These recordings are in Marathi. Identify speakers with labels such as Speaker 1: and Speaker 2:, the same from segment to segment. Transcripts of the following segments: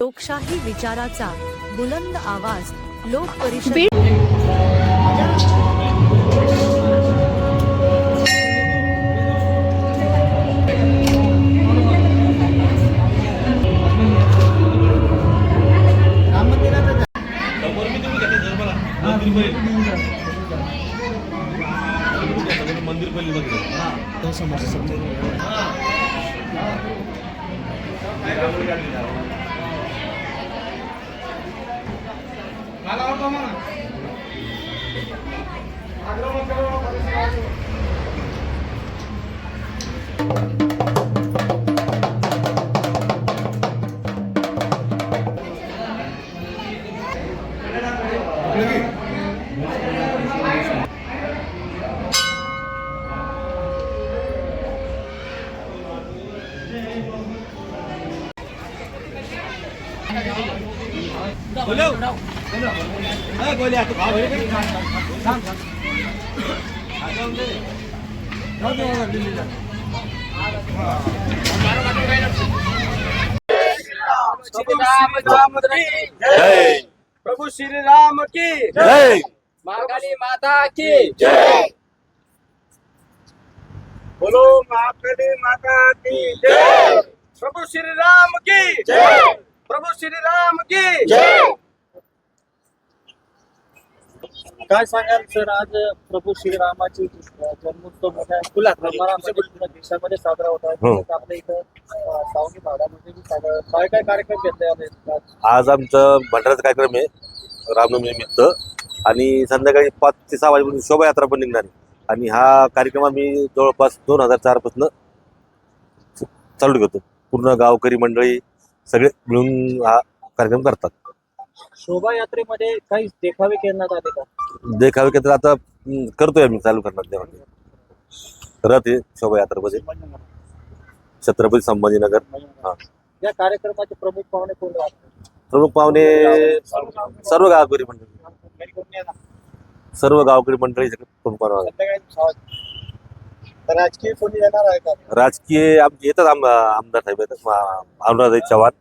Speaker 1: लोकशाही विचाराचा बुलंद आवाज लोक परिषद
Speaker 2: मंदिर पहिली
Speaker 3: प्रभु श्री राम की
Speaker 2: जय।
Speaker 3: महाकाली माता की जय। बोलो महाकाली माता की जय। प्रभु श्री राम की जय। प्रभु श्री राम की जय।
Speaker 4: काय सांगाल सर, आज प्रभू श्रीरामाची जन्मोत्सव मोठ्या प्रमाणामध्ये पूर्ण देशामध्ये साजरा होत आहे. आपल्या इथं सावंगी भागामध्ये काय काय कार्यक्रम घेतले आहेत?
Speaker 2: आज आमचं भंडाराचा कार्यक्रम आहे रामनवमी निमित्त आणि संध्याकाळी 5 ते 6 वाजेपर्यंत शोभायात्रा पण निघणार आहे. आणि हा कार्यक्रम आम्ही जवळपास 2004 पासून चालू करतो. पूर्ण गावकरी मंडळी सगळे मिळून हा कार्यक्रम करतात.
Speaker 4: शोभायात्रेमध्ये काही देखावे करण्यात आले का?
Speaker 2: देखावे केंद्र आता करतोय आम्ही, चालू करणार त्यामध्ये. रथ आहे शोभायात्रेमध्ये छत्रपती संभाजीनगर. हा,
Speaker 4: या कार्यक्रमाचे प्रमुख पाहुणे कोण राहतात?
Speaker 2: प्रमुख पाहुणे सर्व गावकरी मंडळी, सर्व गावकरी मंडळी प्रमुख पाहुणे.
Speaker 4: राजकीय कोणी येणार आहे का?
Speaker 2: राजकीय आमचे येतात आमदार साहेब येतात, अनुराधाई चव्हाण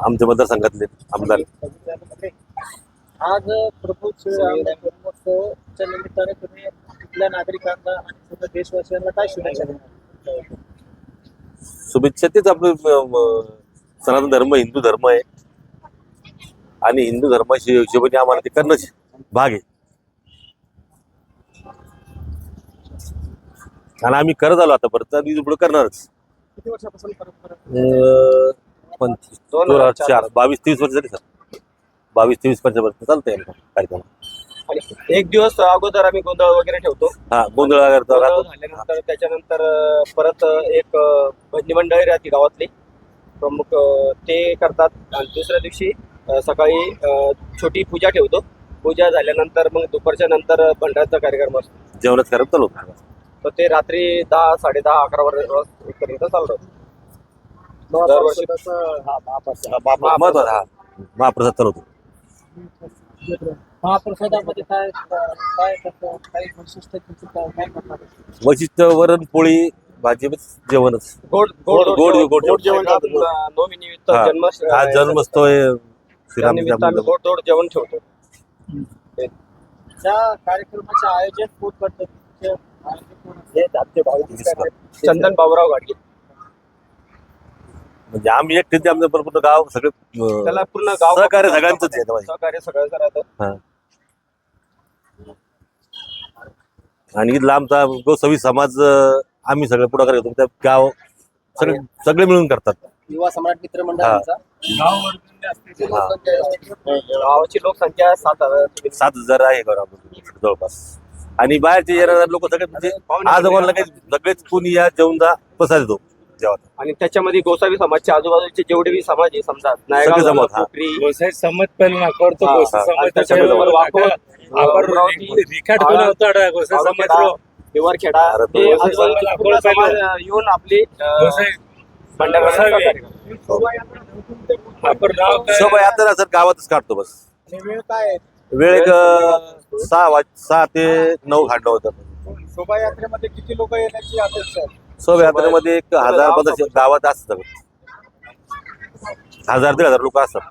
Speaker 2: आमच्या मतदारसंघातले आमदार.
Speaker 4: आज प्रभू श्रीराम जन्मोत्सवच्या निमित्ताने तुम्ही इथल्या नागरिकांना आणि पूर्ण देशवासियांना काय शुभेच्छा देणार?
Speaker 2: शुभेच्छा तेच आपलं सनातन धर्म हिंदू धर्म आहे आणि हिंदू धर्माच्या हिशोबाने आम्हाला ते करणंच भाग आहे. आणि आम्ही करत आलो आता परत आणि पुढे करणारच.
Speaker 4: किती वर्षापासून परंपरा?
Speaker 2: 2004 22-23 वर्ष झाली सर. 22-23 वर्षापर्यंत चालतंय कार्यक्रम.
Speaker 3: आणि एक दिवस अगोदर आम्ही गोंधळ वगैरे ठेवतो.
Speaker 2: हा, गोंधळ
Speaker 3: झाल्यानंतर त्याच्यानंतर परत एक भजनी मंडळी राहते गावातली प्रमुख, ते करतात. आणि दुसऱ्या दिवशी सकाळी छोटी पूजा ठेवतो. पूजा झाल्यानंतर मग दुपारच्या नंतर भंडाराचा कार्यक्रम असतो.
Speaker 2: जेवणाचा कार्यक्रम चालू होता.
Speaker 3: तर ते रात्री 10, 10:30, 11 पर्यंत चालू राहतो. दरवर्षी
Speaker 2: महत्वाचा महाप्रसाद चालू होतो.
Speaker 4: महाप्रसादामध्ये काय काय करतात? काही वैशिष्ट्य काय करतात?
Speaker 2: वैशिष्ट्य वरण पोळी भाजी जेवणच.
Speaker 3: गोड जेवण नवमी निमित्त
Speaker 2: आज जन्मोत्सव
Speaker 3: निमित्त आम्ही गोड जेवण ठेवतो.
Speaker 4: त्या कार्यक्रमाचे आयोजन कोण करतात?
Speaker 3: चंदन बाबूराव गाडगे.
Speaker 2: म्हणजे आम्ही एकटे, आमचं पूर्ण गाव सगळे
Speaker 3: त्याला पूर्ण गाव
Speaker 2: सहकार्य सगळ्यांचंच आहे.
Speaker 3: सहकार्य सगळ्यांचं राहतं.
Speaker 2: आणि इथला आमचा गोसावी समाज आम्ही सगळे पुढाकार घेतो. त्या गाव सगळे मिळून करतात.
Speaker 4: युवा सम्राट मित्र मंडळाचा
Speaker 3: गावाची लोकसंख्या
Speaker 2: 7,000 आहे जवळपास. आणि बाहेरचे येणारे लोक सगळे म्हणजे आज काही सगळेच कोणी या जेवून जा प्रसाद येतो जेवण.
Speaker 3: आणि त्याच्यामध्ये गोसावी समाजच्या आजूबाजूचे जेवढे बी समाज आहे समजा
Speaker 4: गोसावी समाज पहिला करतो.
Speaker 3: हिवरखेडा येऊन आपली
Speaker 2: शोभायात्रा सर गावातच काढतो बस.
Speaker 4: वेळ काय?
Speaker 2: वेळ एक 6 ते 9 घाट होतं.
Speaker 4: शोभायात्रेमध्ये किती लोक येण्याची अपेक्षा आहे?
Speaker 2: शोभायात्रेमध्ये 1000-1500 गावात असतं. 1000 1500 लोक असतात.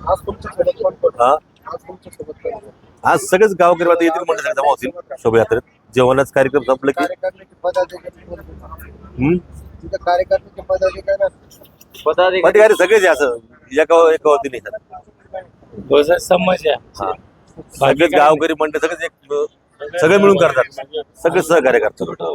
Speaker 3: आज तुमच्या सोबत कोण कोण?
Speaker 2: हा?
Speaker 3: आज तुमच्या सोबत कोण कोण?
Speaker 2: आज सगळेच गावकरी आता येतील म्हणजे जमा होतील शोभायात्रेत. जेवणाचा कार्यक्रम संपलं की
Speaker 3: कार्यकारिणीचे पदाधिकारी
Speaker 2: हम्म,
Speaker 3: तिथं कार्यकारिणीचे पदाधिकारी
Speaker 2: अधिकारी सगळेच आहे असं एका वतीने
Speaker 5: समज
Speaker 2: हा. सगळेच गावकरी मंडळ सगळेच सगळे मिळून करतात, सगळे सहकार्य करतात.